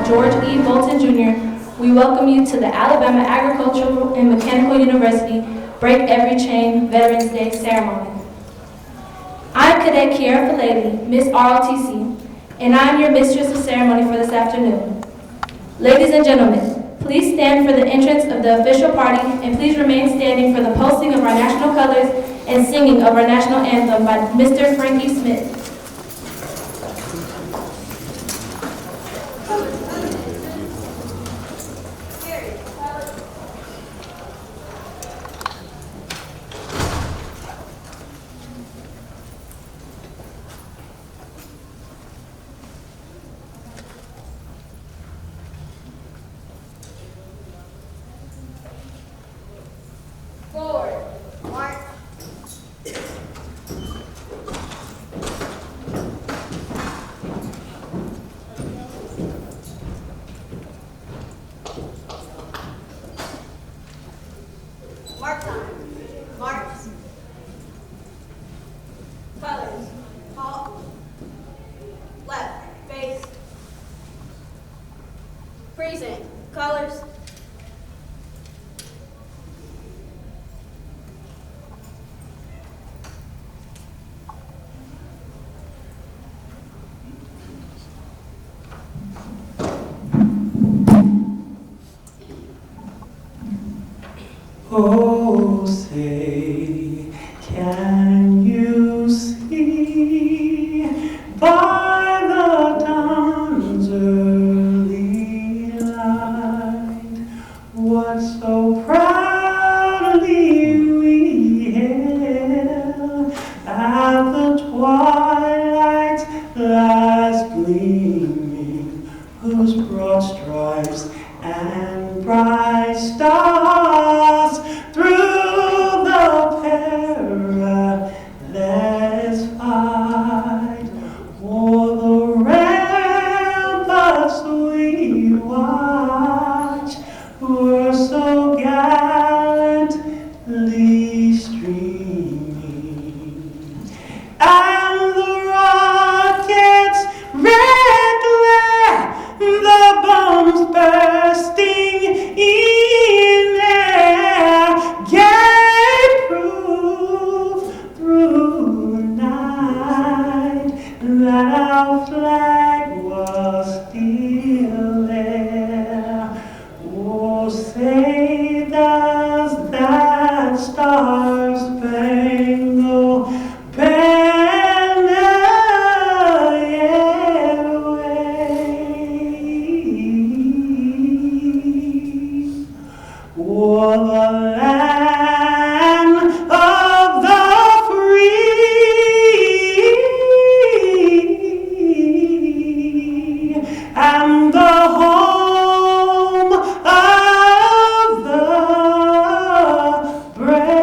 Colonel George E. Bolton Jr., we welcome you to the Alabama Agricultural and Mechanical University Break Every Chain Veterans Day ceremony. I'm Cadet Kiara Falele, Miss ROTC, and I'm your mistress of ceremony for this afternoon. Ladies and gentlemen, please stand for the entrance of the official party, and please remain standing for the posting of our national colors and singing of our national anthem by Mr. Frankie Smith. Freezing. Colors. Oh, say, can you see by the dawn's early light what so proudly we hailed at the twilight's last gleaming, whose broad stripes and bright stars through the perilous fight o'er the ramparts we watched were so gallantly streaming, and the rockets' red glare, the bombs bursting in air, gave proof through the night that our flag was still there. Oh, say does that star-spangled banner yet wave o'er the land of the free and the home of the brave.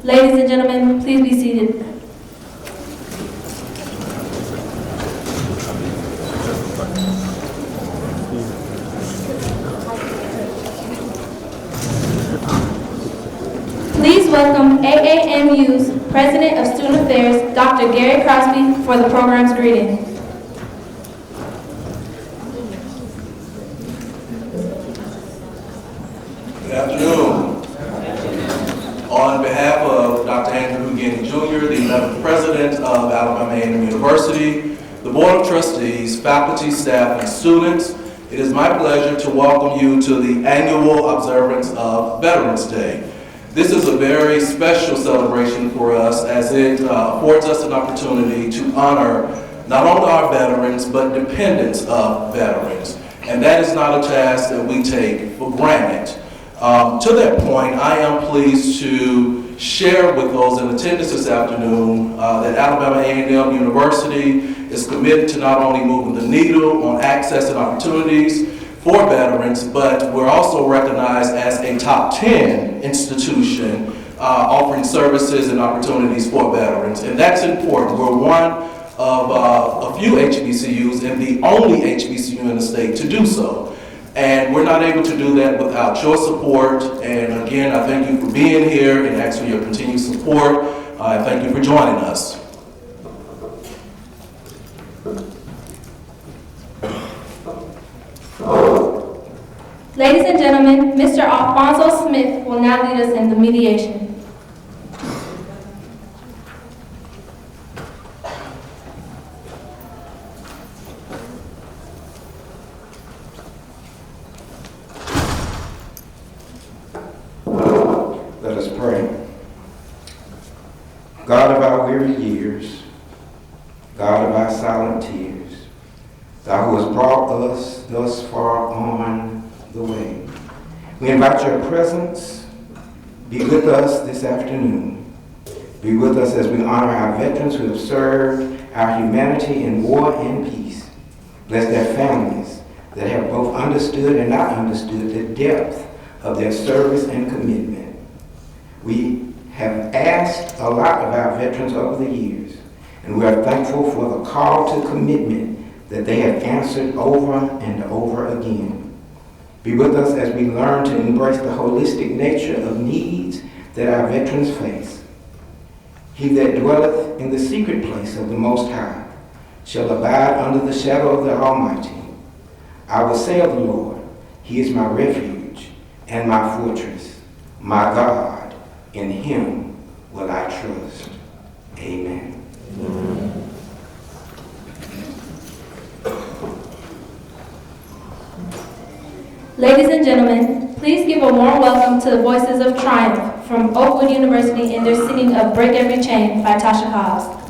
Ladies and gentlemen, please be seated. Please welcome AAMU's President of Student Affairs, Dr. Gary Crosby, for the program's greeting. Good afternoon. On behalf of Dr. Andrew Gandy Jr., the 11th President of Alabama A&M University, the Board of Trustees, faculty, staff, and students, it is my pleasure to welcome you to the annual observance of Veterans Day. This is a very special celebration for us as it affords us an opportunity to honor not only our veterans, but dependents of veterans. And that is not a task that we take for granted. To that point, I am pleased to share with those in attendance this afternoon that Alabama A&M University is committed to not only moving the needle on access and opportunities for veterans, but we're also recognized as a top 10 institution offering services and opportunities for veterans. And that's important. We're one of a few HBCUs and the only HBCU in the state to do so. And we're not able to do that without your support. And again, I thank you for being here and ask for your continued support. And thank you for joining us. Ladies and gentlemen, Mr. Alfonso Smith will now lead us in the mediation. Let us pray. God of our weary years, God of our silent tears, Thou who hast brought us thus far on the way, we invite your presence. Be with us this afternoon. Be with us as we honor our veterans who have served our humanity in war and peace. Bless their families that have both understood and not understood the depth of their service and commitment. We have asked a lot of our veterans over the years, and we are thankful for the call to commitment that they have answered over and over again. Be with us as we learn to embrace the holistic nature of needs that our veterans face. He that dwelleth in the secret place of the Most High shall abide under the shadow of the Almighty. I will say of the Lord, He is my refuge and my fortress, my God, in Him will I trust. Amen. Ladies and gentlemen, please give a warm welcome to the Voices of Triumph from Oakwood University in their singing of Break Every Chain by Tasha Cobbs.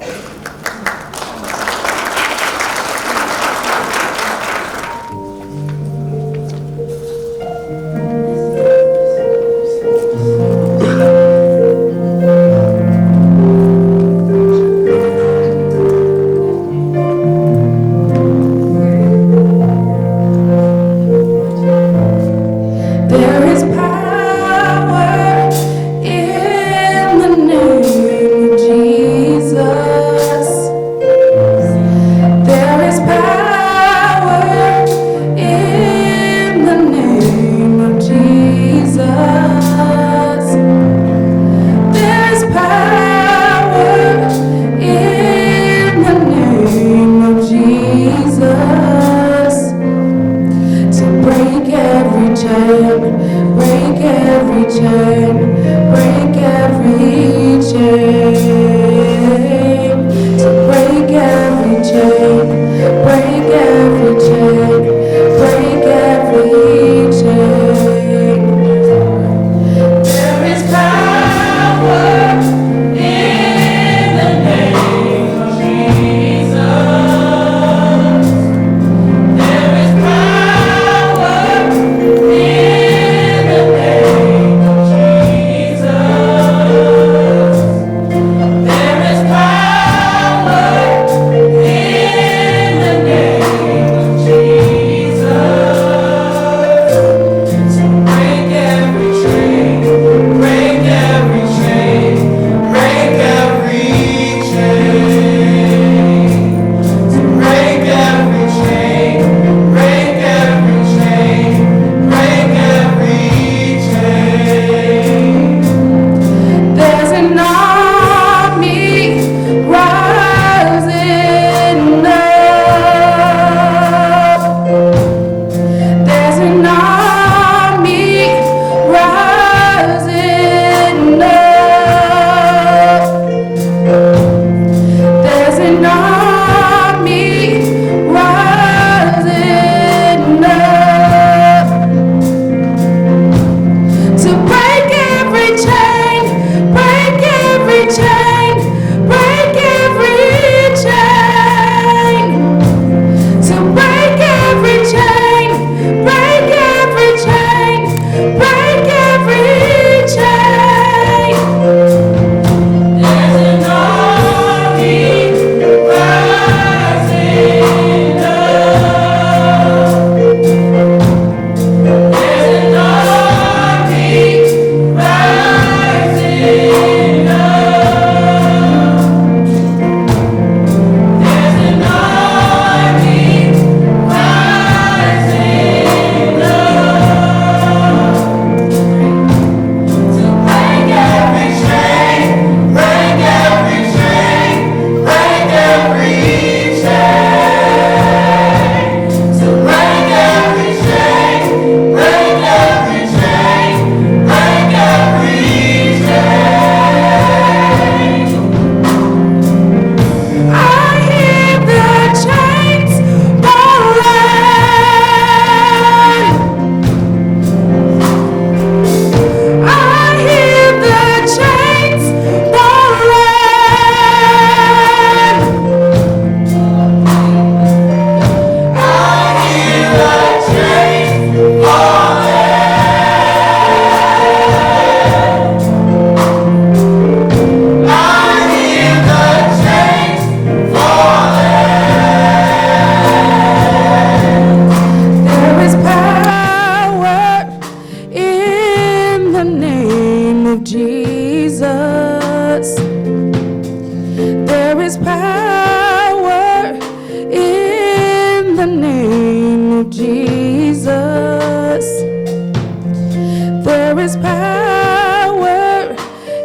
There is power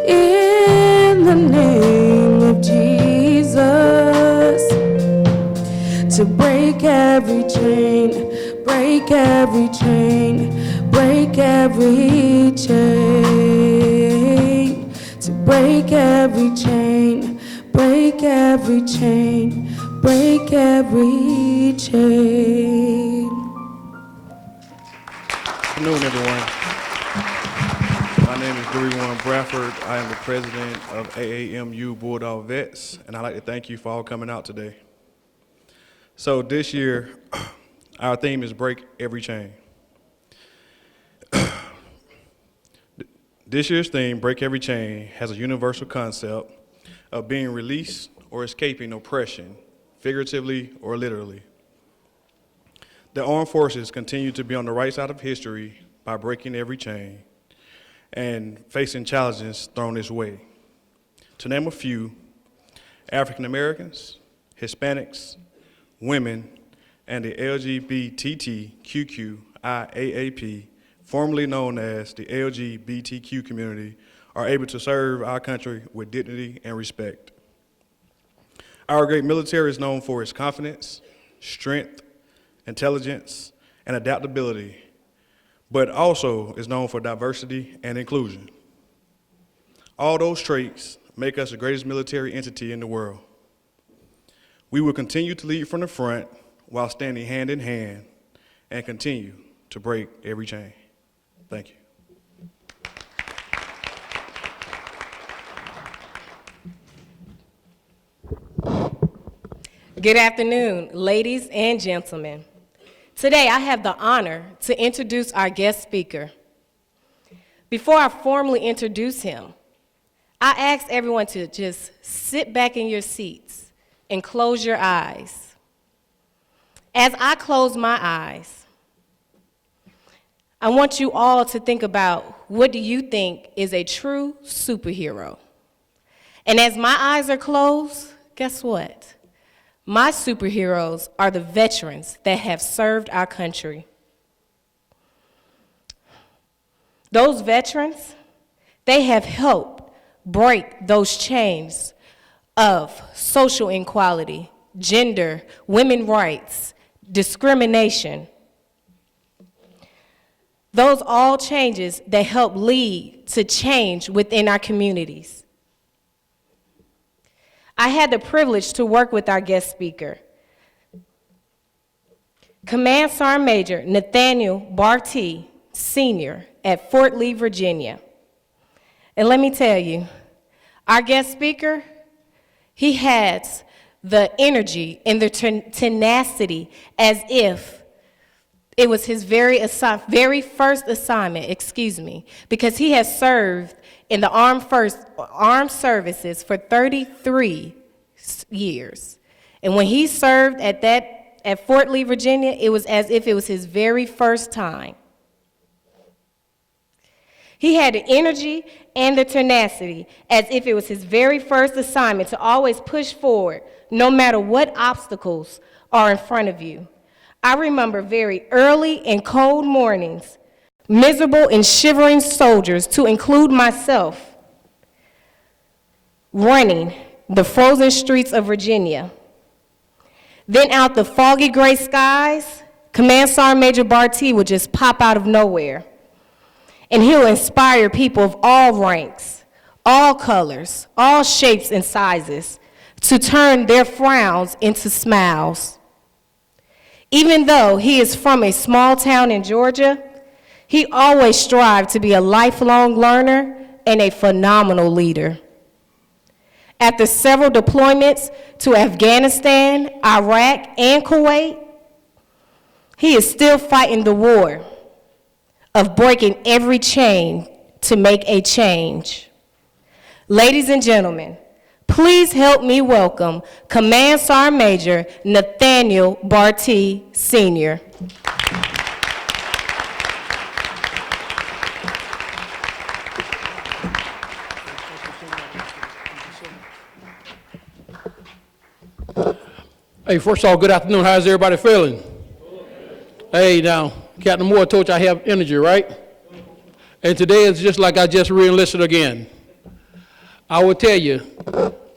in the name of Jesus to break every chain, break every chain, break every chain, to break every chain, break every chain, break every chain. Good afternoon, everyone. My name is Dewey Warren Bradford. I am the president of AAMU Bulldog Vets, and I'd like to thank you for all coming out today. So this year, our theme is Break Every Chain. This year's theme, Break Every Chain, has a universal concept of being released or escaping oppression, figuratively or literally. The armed forces continue to be on the right side of history by breaking every chain and facing challenges thrown its way. To name a few, African Americans, Hispanics, women, and the LGBTQIAAP, formerly known as the LGBTQ community, are able to serve our country with dignity and respect. Our great military is known for its confidence, strength, intelligence, and adaptability, but also is known for diversity and inclusion. All those traits make us the greatest military entity in the world. We will continue to lead from the front while standing hand in hand and continue to break every chain. Thank you. Good afternoon, ladies and gentlemen. Today, I have the honor to introduce our guest speaker. Before I formally introduce him, I ask everyone to just sit back in your seats and close your eyes. As I close my eyes, I want you all to think about what do you think is a true superhero. And as my eyes are closed, guess what? My superheroes are the veterans that have served our country. Those veterans, they have helped break those chains of social inequality, gender, women's rights, discrimination. Those all changes that help lead to change within our communities. I had the privilege to work with our guest speaker, Command Sergeant Major Nathaniel Bartee, Sr. at Fort Lee, Virginia. And let me tell you, our guest speaker, he has the energy and the tenacity as if it was his very first assignment, because he has served in the armed services for 33 years. And when he served at Fort Lee, Virginia, it was as if it was his very first time. He had the energy and the tenacity as if it was his very first assignment to always push forward, no matter what obstacles are in front of you. I remember very early and cold mornings, miserable and shivering soldiers, to include myself, running the frozen streets of Virginia. Then out the foggy gray skies, Command Sergeant Major Bartee would just pop out of nowhere. And he'll inspire people of all ranks, all colors, all shapes and sizes to turn their frowns into smiles. Even though he is from a small town in Georgia, he always strived to be a lifelong learner and a phenomenal leader. After several deployments to Afghanistan, Iraq, and Kuwait, he is still fighting the war of breaking every chain to make a change. Ladies and gentlemen, please help me welcome Command Sergeant Major Nathaniel Bartee, Sr. Hey, first of all, good afternoon. How's everybody feeling? Hey, now, Captain Moore told you I have energy, right? And today is just like I just re-enlisted again. I will tell you,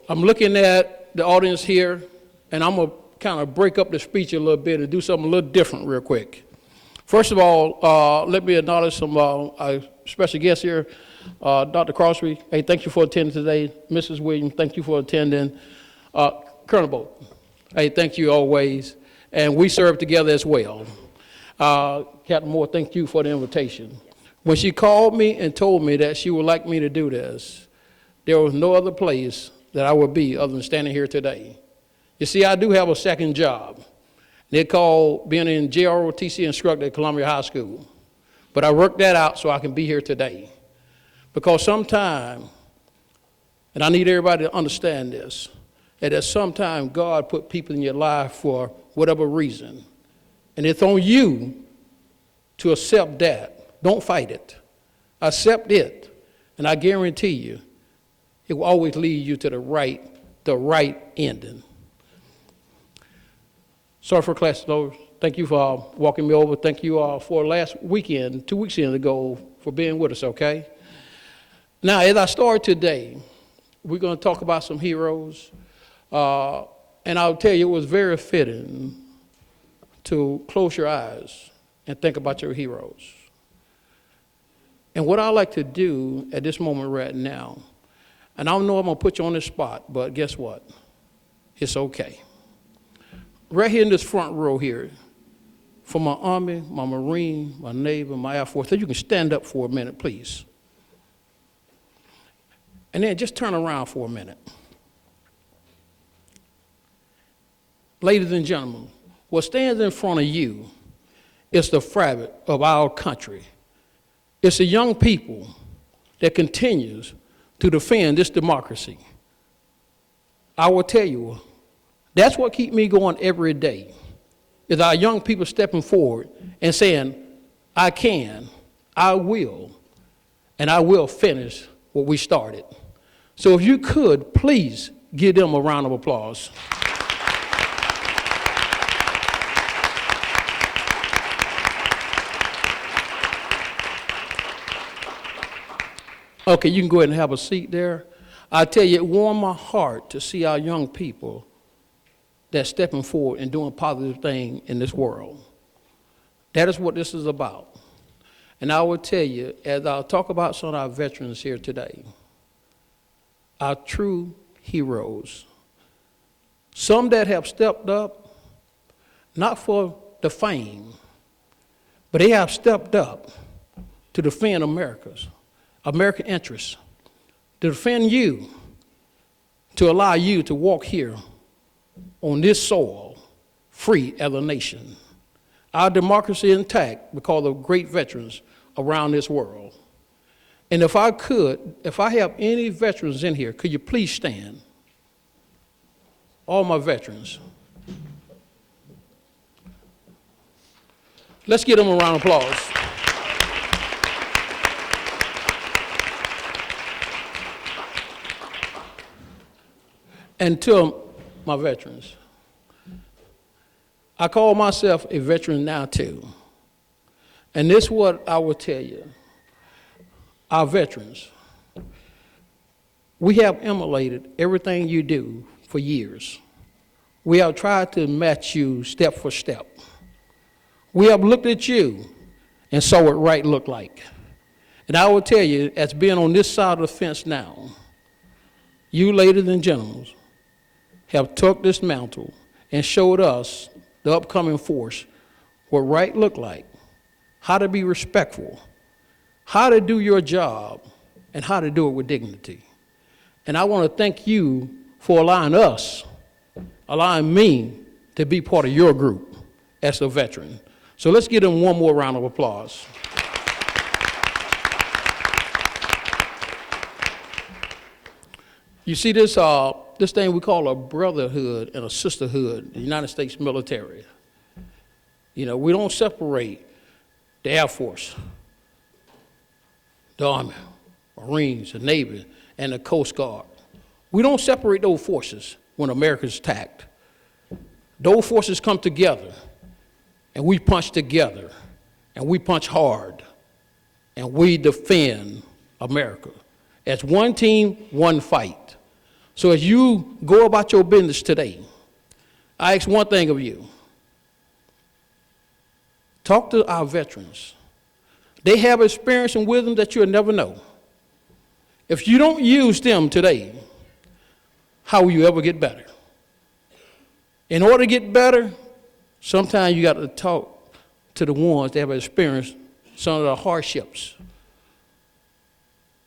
I'm looking at the audience here, and I'm going to kind of break up the speech a little bit and do something a little different real quick. First of all, let me acknowledge some special guests here. Dr. Crosby, hey, thank you for attending today. Mrs. Williams, thank you for attending. Colonel Boat, hey, thank you always. And we serve together as well. Captain Moore, thank you for the invitation. When she called me and told me that she would like me to do this, there was no other place that I would be other than standing here today. You see, I do have a second job. They call being an JROTC instructor at Columbia High School. But I worked that out so I can be here today. Because sometime, and I need everybody to understand this, that at some time God put people in your life for whatever reason. And it's on you to accept that. Don't fight it. Accept it. And I guarantee you, it will always lead you to the right ending. Sorry for class closure. Thank you for walking me over. Thank you all for last weekend, 2 weekends ago, for being with us, okay? Now, as I start today, we're going to talk about some heroes. And I'll tell you, it was very fitting to close your eyes and think about your heroes. And what I like to do at this moment right now, and I don't know I'm going to put you on the spot, but guess what? It's okay. Right here in this front row here, for my Army, my Marine, my Navy, my Air Force, so you can stand up for a minute, please. And then just turn around for a minute. Ladies and gentlemen, what stands in front of you is the fabric of our country. It's the young people that continues to defend this democracy. I will tell you, that's what keeps me going every day, is our young people stepping forward and saying, I can, I will, and I will finish what we started. So if you could, please give them a round of applause. Okay, you can go ahead and have a seat there. I tell you, it warmed my heart to see our young people that's stepping forward and doing positive things in this world. That is what this is about. And I will tell you, as I'll talk about some of our veterans here today, our true heroes, some that have stepped up, not for the fame, but they have stepped up to defend American interests, to defend you, to allow you to walk here on this soil, free as a nation. Our democracy is intact because of great veterans around this world. And if I have any veterans in here, could you please stand? All my veterans. Let's give them a round of applause. And to my veterans, I call myself a veteran now too. And this is what I will tell you. Our veterans, we have emulated everything you do for years. We have tried to match you step for step. We have looked at you and saw what right looked like. And I will tell you, as being on this side of the fence now, you ladies and gentlemen have took this mantle and showed us, the upcoming force, what right looked like, how to be respectful, how to do your job, and how to do it with dignity. And I want to thank you for allowing me to be part of your group as a veteran. So let's give them one more round of applause. You see this thing we call a brotherhood and a sisterhood in the United States military. You know, we don't separate the Air Force, the Army, Marines, the Navy, and the Coast Guard. We don't separate those forces when America's attacked. Those forces come together, and we punch together, and we punch hard, and we defend America. As one team, one fight. So as you go about your business today, I ask one thing of you. Talk to our veterans. They have experience and wisdom that you'll never know. If you don't use them today, how will you ever get better? In order to get better, sometimes you got to talk to the ones that have experienced some of the hardships.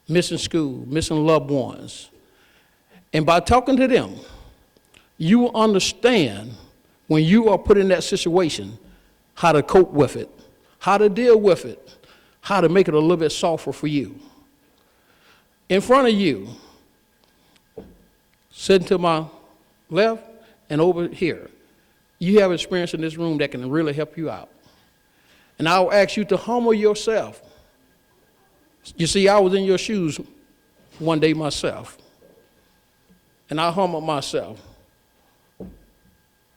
Missing school, missing loved ones. And by talking to them, you will understand when you are put in that situation, how to cope with it, how to deal with it, how to make it a little bit softer for you. In front of you, sitting to my left and over here, you have experience in this room that can really help you out. And I'll ask you to humble yourself. You see, I was in your shoes one day myself, and I humbled myself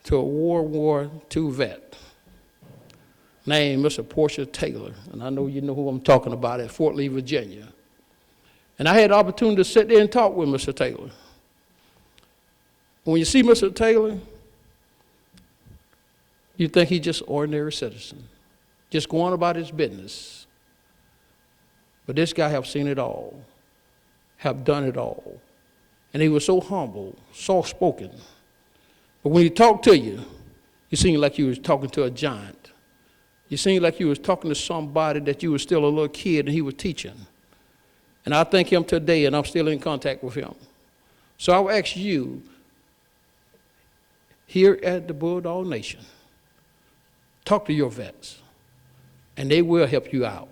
to a World War II vet named Mr. Portia Taylor, and I know you know who I'm talking about, at Fort Lee, Virginia. And I had the opportunity to sit there and talk with Mr. Taylor. When you see Mr. Taylor, you think he's just an ordinary citizen, just going about his business. But this guy have seen it all, have done it all. And he was so humble, soft-spoken. But when he talked to you, you seemed like you was talking to a giant. You seemed like you was talking to somebody that you was still a little kid and he was teaching. And I thank him today, and I'm still in contact with him. So I'll ask you, here at the Bulldog Nation, talk to your vets, and they will help you out.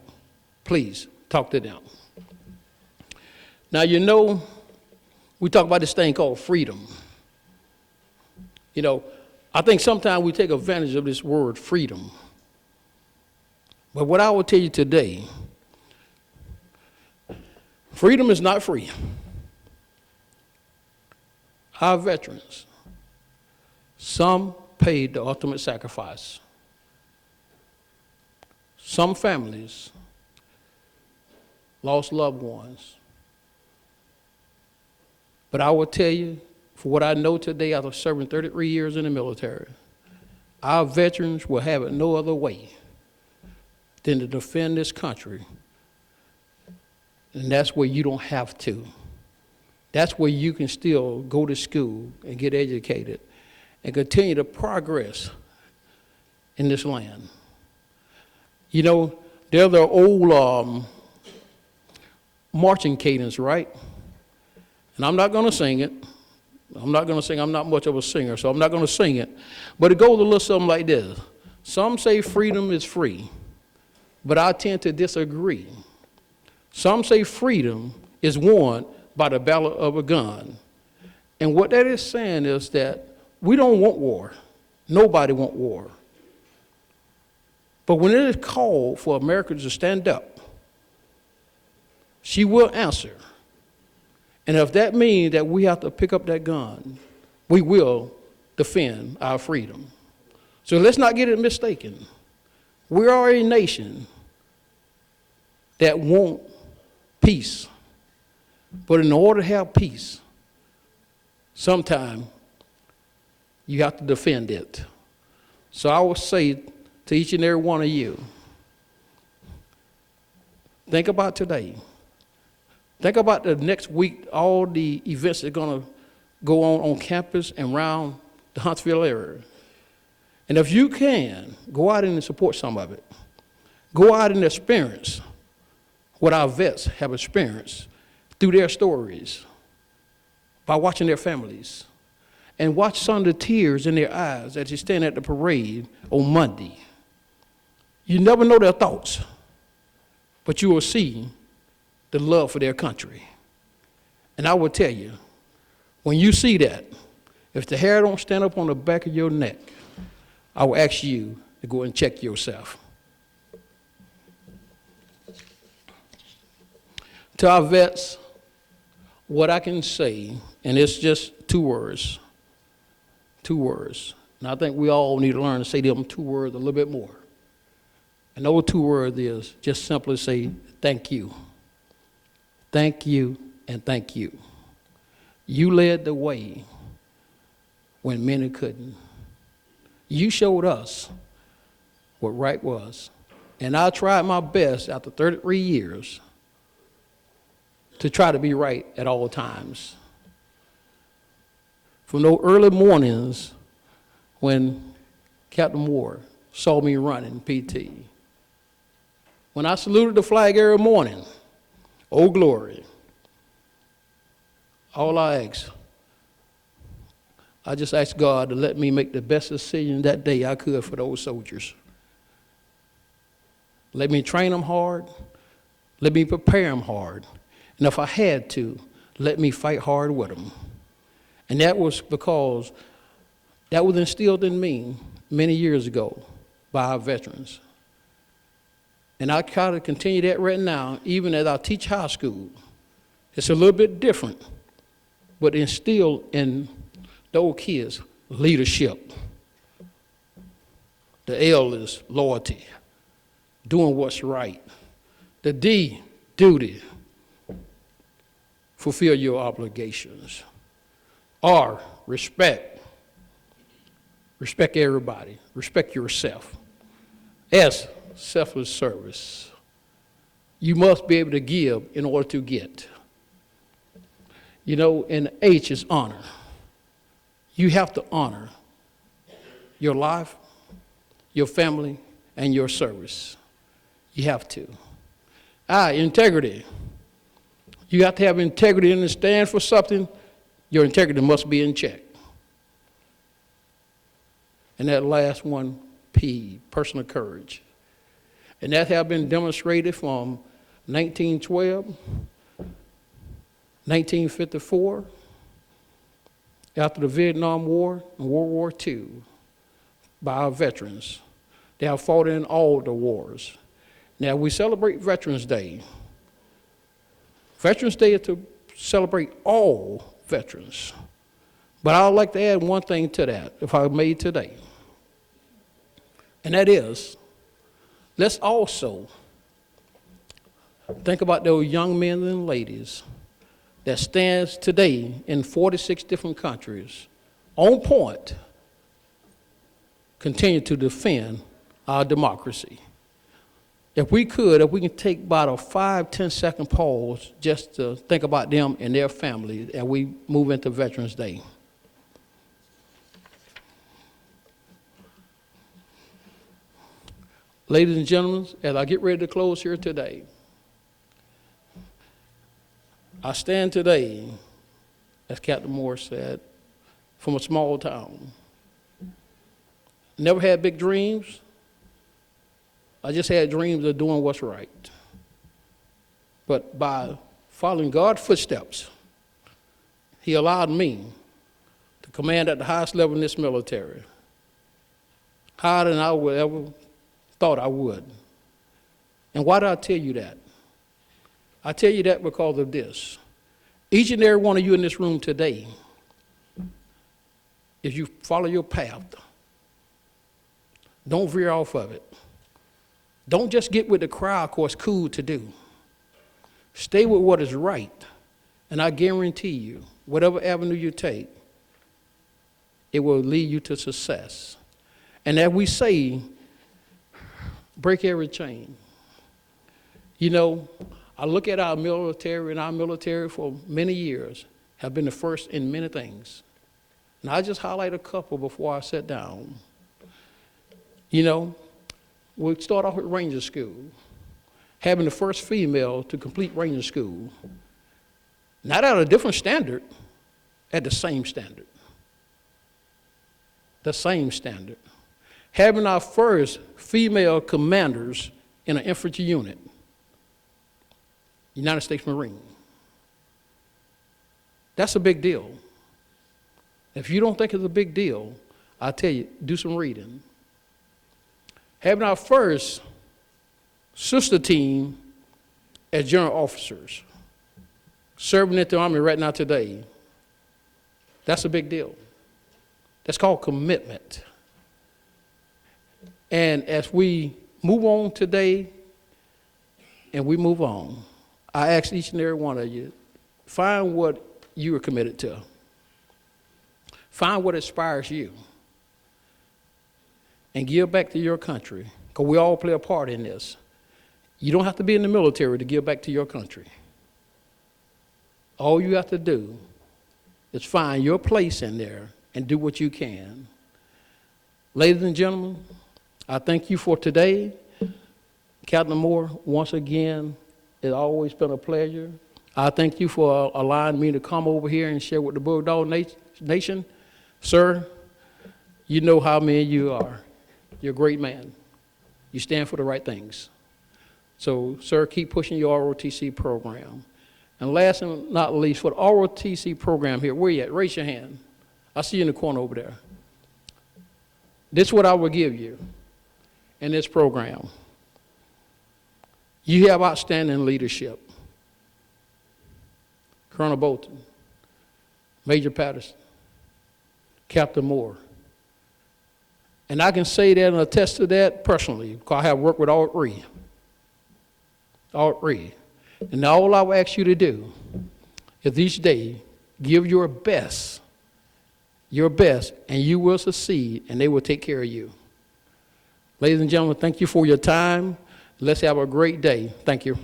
Please, talk to them. Now, you know, we talk about this thing called freedom. You know, I think sometimes we take advantage of this word freedom. But what I will tell you today, freedom is not free. Our veterans, some paid the ultimate sacrifice. Some families lost loved ones. But I will tell you, for what I know today after serving 33 years in the military, our veterans will have it no other way than to defend this country. And that's where you don't have to. That's where you can still go to school and get educated and continue to progress in this land. You know, they're the old marching cadence, right? And I'm not going to sing it. I'm not going to sing. I'm not much of a singer, so I'm not going to sing it. But it goes a little something like this. Some say freedom is free, but I tend to disagree. Some say freedom is won by the ballot of a gun. And what that is saying is that we don't want war. Nobody wants war. But when it is called for America to stand up, she will answer. And if that means that we have to pick up that gun, we will defend our freedom. So let's not get it mistaken. We are a nation that wants peace. But in order to have peace, sometimes you have to defend it. So I will say to each and every one of you, think about today. Think about the next week, all the events that are going to go on campus and around the Huntsville area. And if you can, go out and support some of it. Go out and experience what our vets have experienced through their stories, by watching their families, and watch some of the tears in their eyes as they stand at the parade on Monday. You never know their thoughts, but you will see the love for their country. And I will tell you, when you see that, if the hair don't stand up on the back of your neck, I will ask you to go and check yourself. To our vets, what I can say, and it's just two words, and I think we all need to learn to say them two words a little bit more. And those two words is just simply say, thank you. Thank you and thank you. You led the way when many couldn't. You showed us what right was. And I tried my best after 33 years to try to be right at all times. From those early mornings when Captain Moore saw me running PT, when I saluted the flag every morning, oh glory, all I just asked God to let me make the best decision that day I could for those soldiers. Let me train them hard. Let me prepare them hard. And if I had to, let me fight hard with them. And that was because that was instilled in me many years ago by our veterans. And I try to continue that right now, even as I teach high school. It's a little bit different, but instilled in those kids leadership. The L is loyalty, doing what's right. The D, duty, fulfill your obligations. R, respect. Respect everybody. Respect yourself. S, selfless service. You must be able to give in order to get. You know, and H is honor. You have to honor your life, your family, and your service. You have to. I, integrity. You have to have integrity and stand for something. Your integrity must be in check. And that last one, P, personal courage. And that have been demonstrated from 1912, 1954, after the Vietnam War and World War II, by our veterans. They have fought in all the wars. Now, we celebrate Veterans Day. Veterans Day is to celebrate all veterans. But I would like to add one thing to that, if I may today. And that is, let's also think about those young men and ladies that stands today in 46 different countries on point, continue to defend our democracy. If we can take about a 5-10 second pause just to think about them and their families as we move into Veterans Day. Ladies and gentlemen, as I get ready to close here today, I stand today, as Captain Moore said, from a small town. Never had big dreams. I just had dreams of doing what's right. But by following God's footsteps, He allowed me to command at the highest level in this military, higher than I would ever thought I would. And why do I tell you that? I tell you that because of this. Each and every one of you in this room today, if you follow your path, don't veer off of it. Don't just get with the crowd because it's cool to do. Stay with what is right. And I guarantee you, whatever avenue you take, it will lead you to success. And as we say, break every chain. You know, I look at our military, and our military for many years have been the first in many things. And I just highlight a couple before I sit down. You know, we start off with Ranger School, having the first female to complete Ranger School. Not at a different standard, at the same standard. The same standard. Having our first female commanders in an infantry unit, United States Marine. That's a big deal. If you don't think it's a big deal, I tell you, do some reading. Having our first sister team as general officers, serving in the Army right now today, that's a big deal. That's called commitment. And as we move on today, and we move on. I ask each and every one of you, find what you are committed to. Find what inspires you. And give back to your country, because we all play a part in this. You don't have to be in the military to give back to your country. All you have to do is find your place in there and do what you can. Ladies and gentlemen, I thank you for today. Captain Moore, once again, it's always been a pleasure. I thank you for allowing me to come over here and share with the Bulldog Nation. Sir, you know how men you are. You're a great man. You stand for the right things. So, sir, keep pushing your ROTC program. And last and not least, for the ROTC program here, where you at? Raise your hand. I see you in the corner over there. This is what I will give you in this program. You have outstanding leadership. Colonel Bolton, Major Patterson, Captain Moore. And I can say that and attest to that personally, because I have worked with all three. All three. And all I will ask you to do is each day give your best, and you will succeed, and they will take care of you. Ladies and gentlemen, thank you for your time. Let's have a great day. Thank you.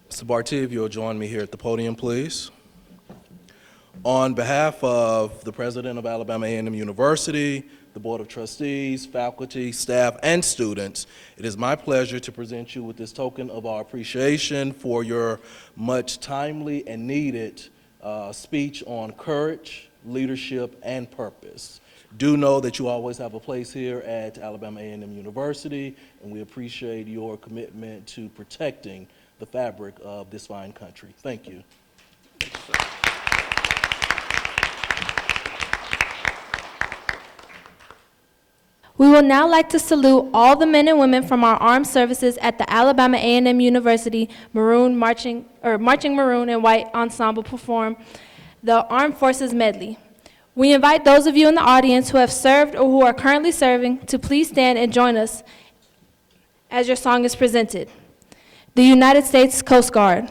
Mr. Barty, if you'll join me here at the podium, please. On behalf of the President of Alabama A&M University, the Board of Trustees, faculty, staff, and students, it is my pleasure to present you with this token of our appreciation for your much timely and needed speech on courage, leadership, and purpose. Do know that you always have a place here at Alabama A&M University, and we appreciate your commitment to protecting the fabric of this fine country. Thank you. We will now like to salute all the men and women from our armed services at the Alabama A&M University Marching Maroon and White Ensemble perform the Armed Forces Medley. We invite those of you in the audience who have served or who are currently serving to please stand and join us as your song is presented. The United States Coast Guard.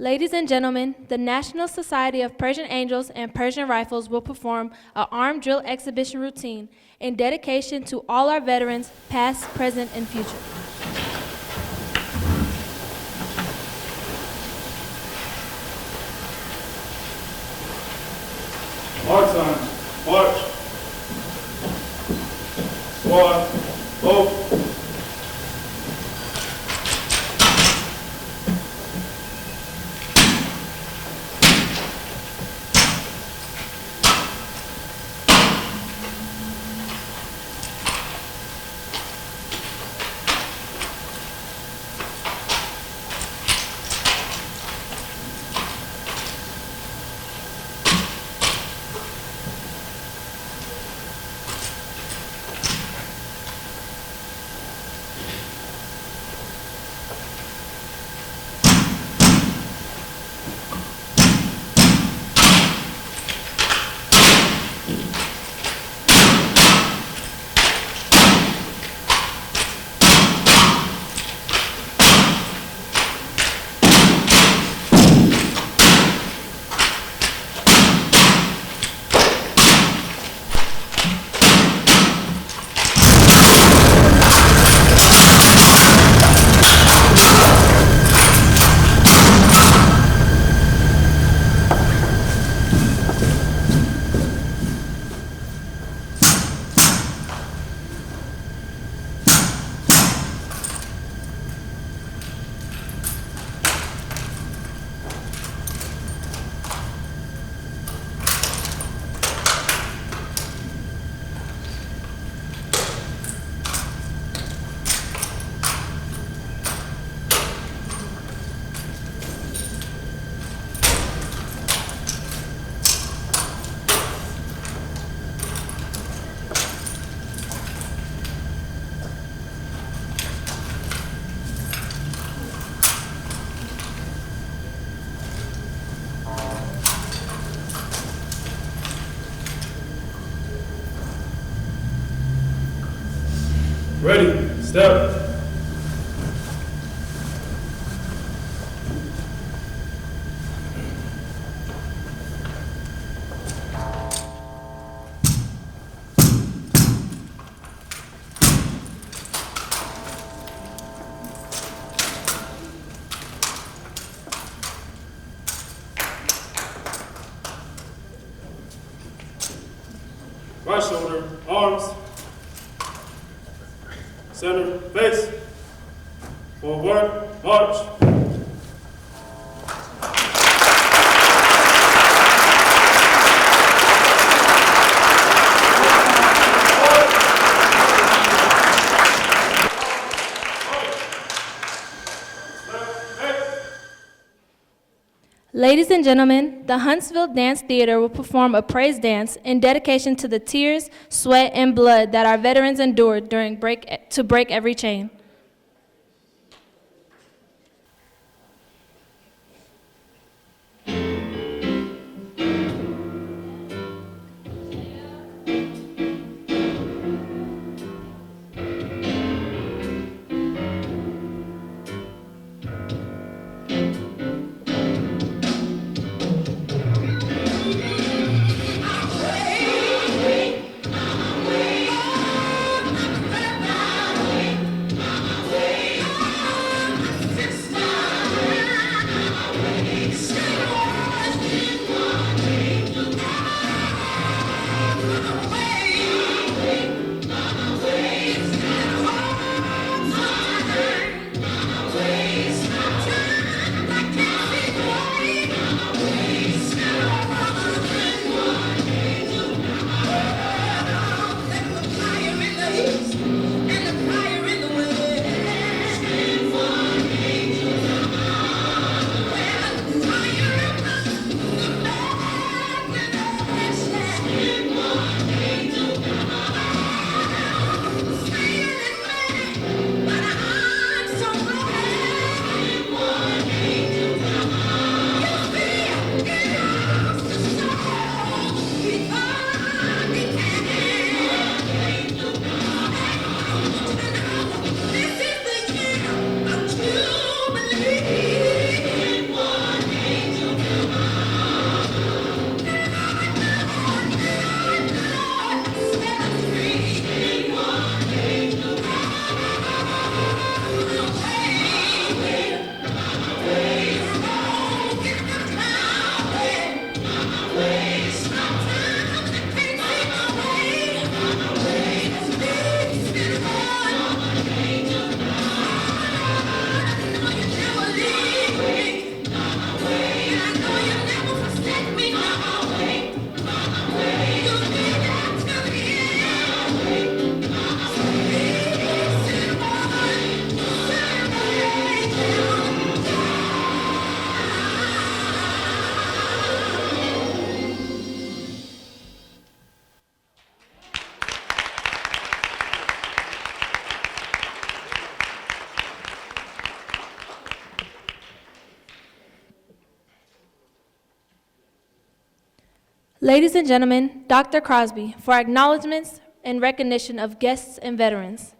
Ladies and gentlemen, the National Society of Persian Angels and Persian Rifles will perform an armed drill exhibition routine in dedication to all our veterans, past, present, and future. March time. March. Squad. Vote. Ready, step. Right shoulder, arms. Center, face. Forward, march. Ladies and gentlemen, the Huntsville Dance Theater will perform a praise dance in dedication to the tears, sweat, and blood that our veterans endured to break every chain. Ladies and gentlemen, Dr. Crosby, for acknowledgments and recognition of guests and veterans.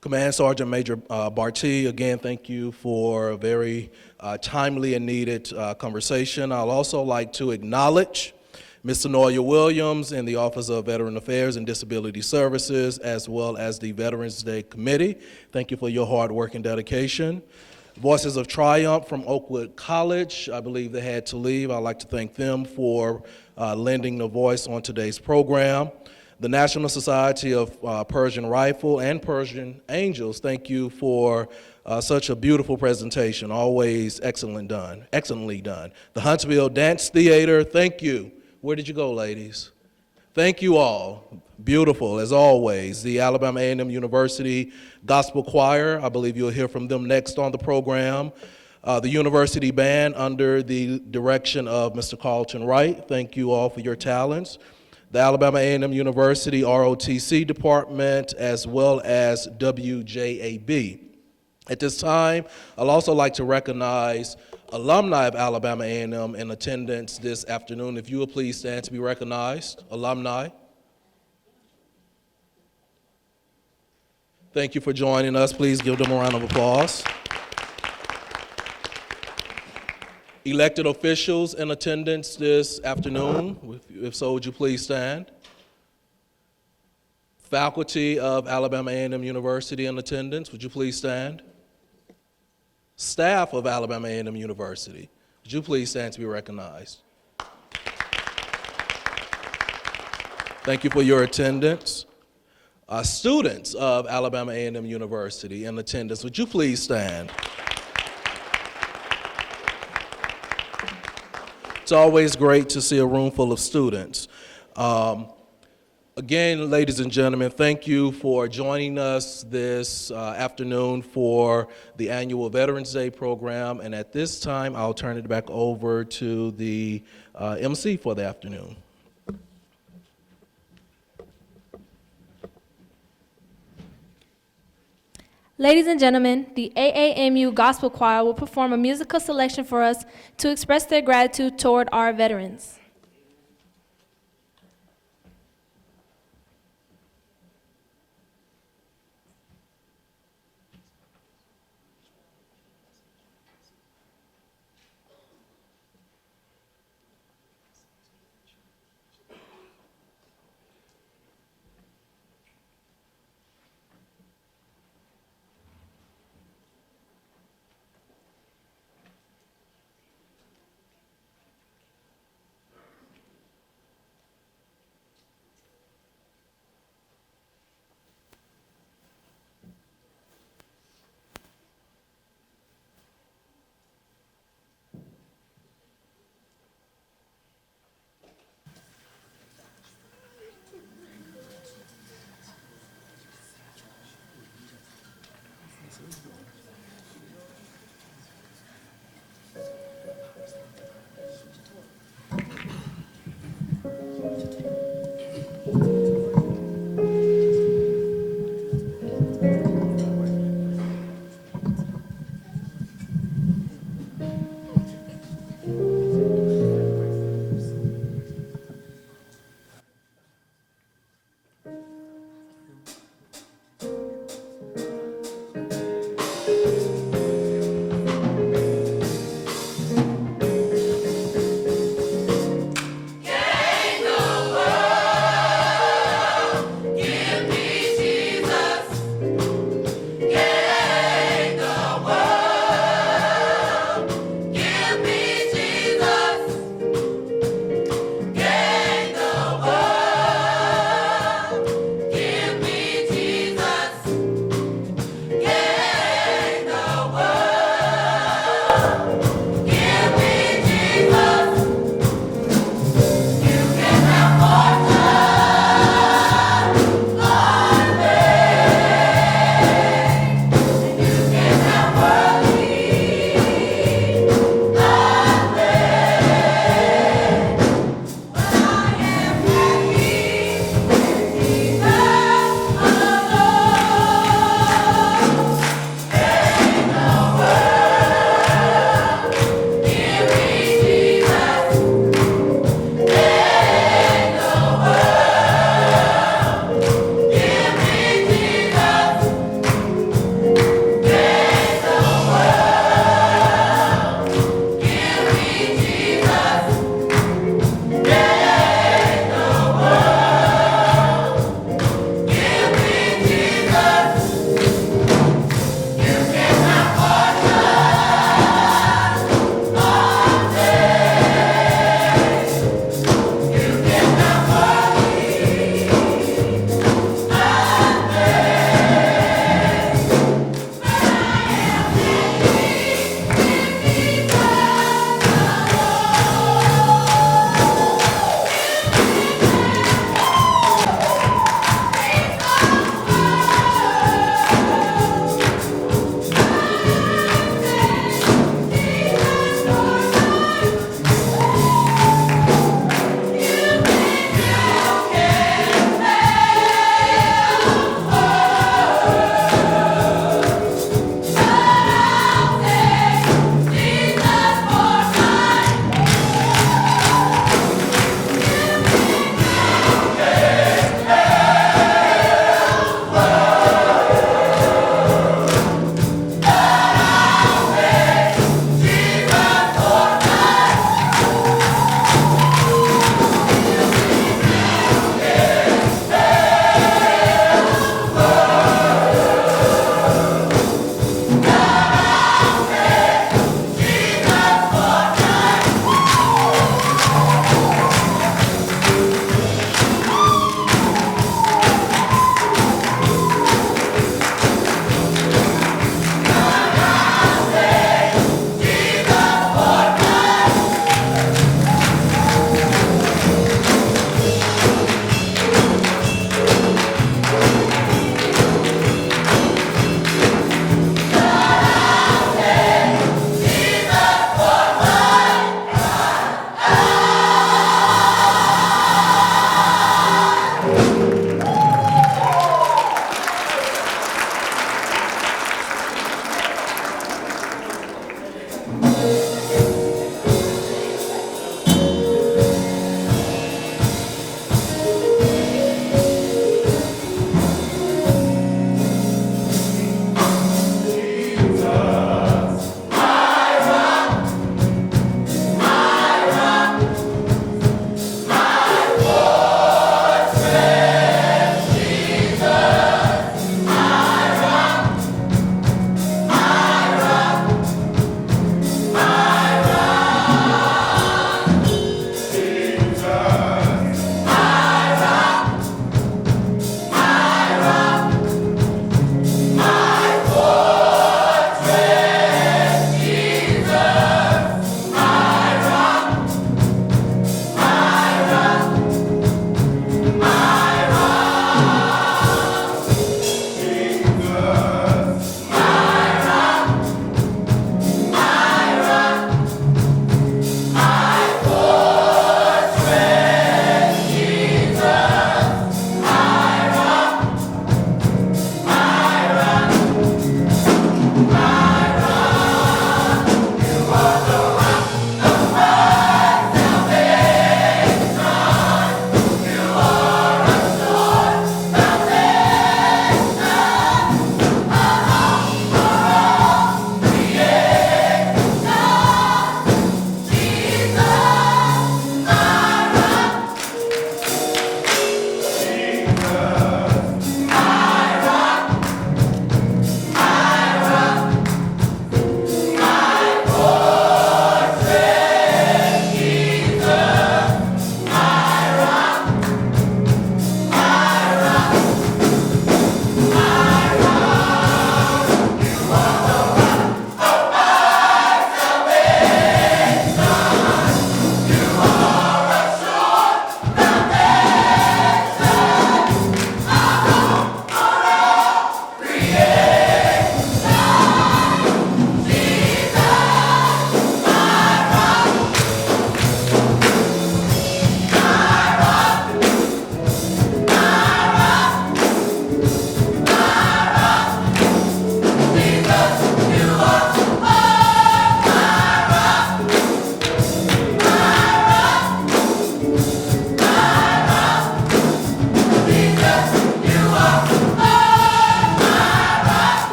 Command Sergeant Major Barty, again, thank you for a very timely and needed conversation. I'll also like to acknowledge Ms. Sonoya Williams in the Office of Veteran Affairs and Disability Services, as well as the Veterans Day Committee. Thank you for your hard work and dedication. Voices of Triumph from Oakwood College, I believe they had to leave. I'd like to thank them for lending a voice on today's program. The National Society of Persian Rifle and Persian Angels, thank you for such a beautiful presentation, always excellently done. The Huntsville Dance Theater, thank you. Where did you go, ladies? Thank you all. Beautiful, as always. The Alabama A&M University Gospel Choir, I believe you'll hear from them next on the program. The University Band under the direction of Mr. Carlton Wright, thank you all for your talents. The Alabama A&M University ROTC Department, as well as WJAB. At this time, I'd also like to recognize alumni of Alabama A&M in attendance this afternoon. If you will please stand to be recognized. Alumni. Thank you for joining us. Please give them a round of applause. Elected officials in attendance this afternoon. If so, would you please stand? Faculty of Alabama A&M University in attendance. Would you please stand? Staff of Alabama A&M University. Would you please stand to be recognized? Thank you for your attendance. Students of Alabama A&M University in attendance. Would you please stand? It's always great to see a room full of students. Again, ladies and gentlemen, thank you for joining us this afternoon for the annual Veterans Day program. And at this time, I'll turn it back over to the MC for the afternoon. Ladies and gentlemen, the AAMU Gospel Choir will perform a musical selection for us to express their gratitude toward our veterans.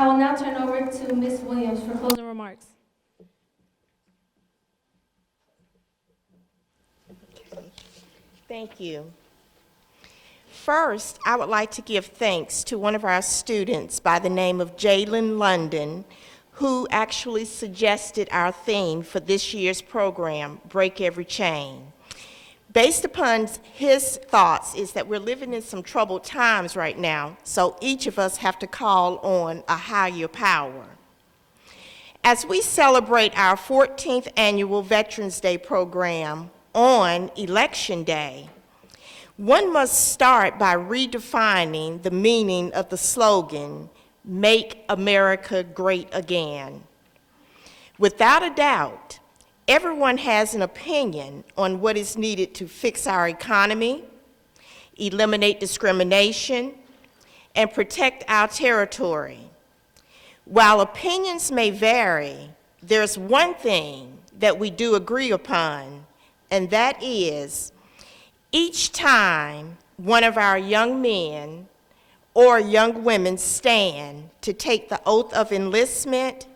I will now turn over to Ms. Williams for closing remarks. Thank you. First, I would like to give thanks to one of our students by the name of Jalen London, who actually suggested our theme for this year's program, Break Every Chain. Based upon his thoughts is that we're living in some troubled times right now, so each of us have to call on a higher power. As we celebrate our 14th annual Veterans Day program on Election Day, one must start by redefining the meaning of the slogan, "Make America Great Again." Without a doubt, everyone has an opinion on what is needed to fix our economy, eliminate discrimination, and protect our territory. While opinions may vary, there's one thing that we do agree upon, and that is each time one of our young men or young women stand to take the oath of enlistment,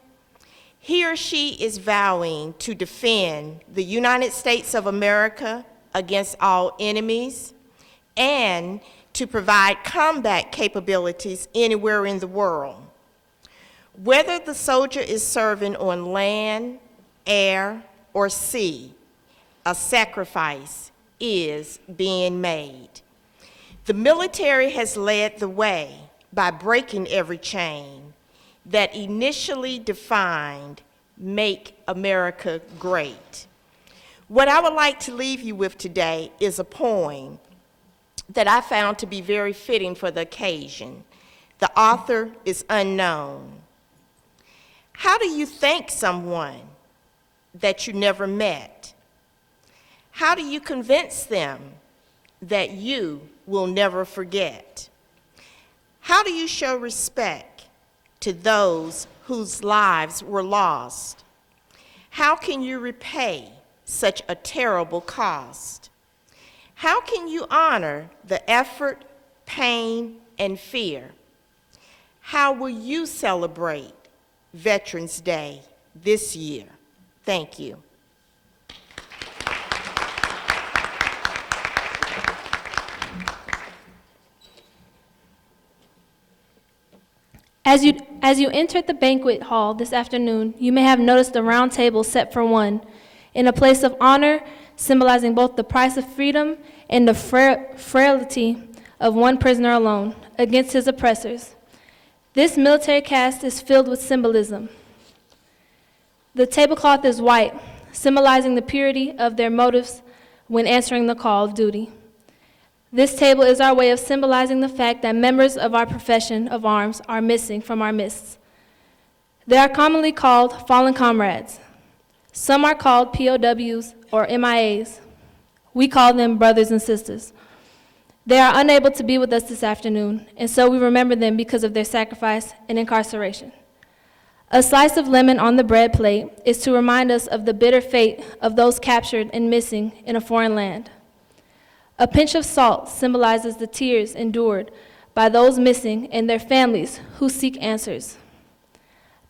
he or she is vowing to defend the United States of America against all enemies and to provide combat capabilities anywhere in the world. Whether the soldier is serving on land, air, or sea, a sacrifice is being made. The military has led the way by breaking every chain that initially defined Make America Great. What I would like to leave you with today is a poem that I found to be very fitting for the occasion. The author is unknown. How do you thank someone that you never met? How do you convince them that you will never forget? How do you show respect to those whose lives were lost? How can you repay such a terrible cost? How can you honor the effort, pain, and fear? How will you celebrate Veterans Day this year? Thank you. As you entered the banquet hall this afternoon, you may have noticed a round table set for one, in a place of honor, symbolizing both the price of freedom and the frailty of one prisoner alone against his oppressors. This military cast is filled with symbolism. The tablecloth is white, symbolizing the purity of their motives when answering the call of duty. This table is our way of symbolizing the fact that members of our profession of arms are missing from our midst. They are commonly called fallen comrades. Some are called POWs or MIAs. We call them brothers and sisters. They are unable to be with us this afternoon, and so we remember them because of their sacrifice and incarceration. A slice of lemon on the bread plate is to remind us of the bitter fate of those captured and missing in a foreign land. A pinch of salt symbolizes the tears endured by those missing and their families who seek answers.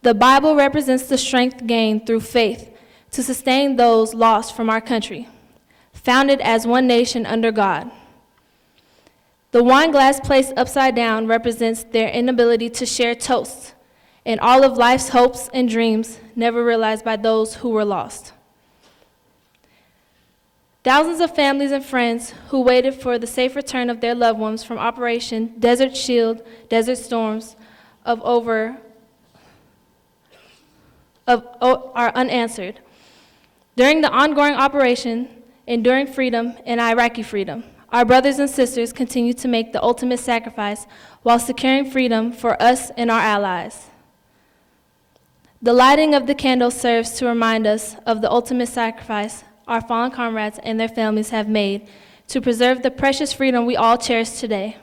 The Bible represents the strength gained through faith to sustain those lost from our country, founded as one nation under God. The wine glass placed upside down represents their inability to share toasts and all of life's hopes and dreams never realized by those who were lost. Thousands of families and friends who waited for the safe return of their loved ones from Operation Desert Shield, Desert Storms are unanswered. During the ongoing operation, Enduring Freedom and Iraqi Freedom, our brothers and sisters continue to make the ultimate sacrifice while securing freedom for us and our allies. The lighting of the candle serves to remind us of the ultimate sacrifice our fallen comrades and their families have made to preserve the precious freedom we all cherish today.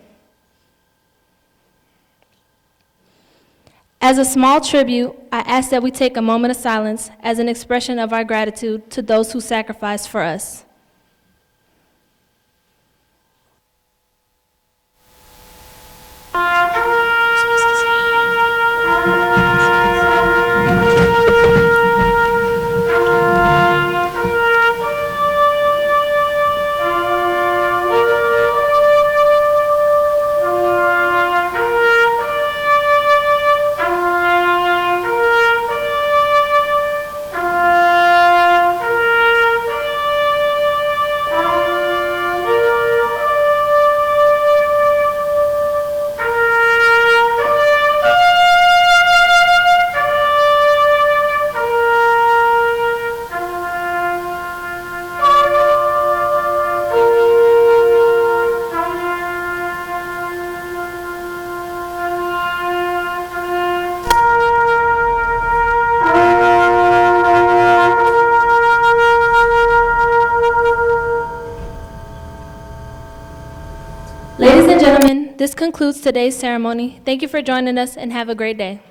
As a small tribute, I ask that we take a moment of silence as an expression of our gratitude to those who sacrificed for us. concludes today's ceremony. Thank you for joining us and have a great day.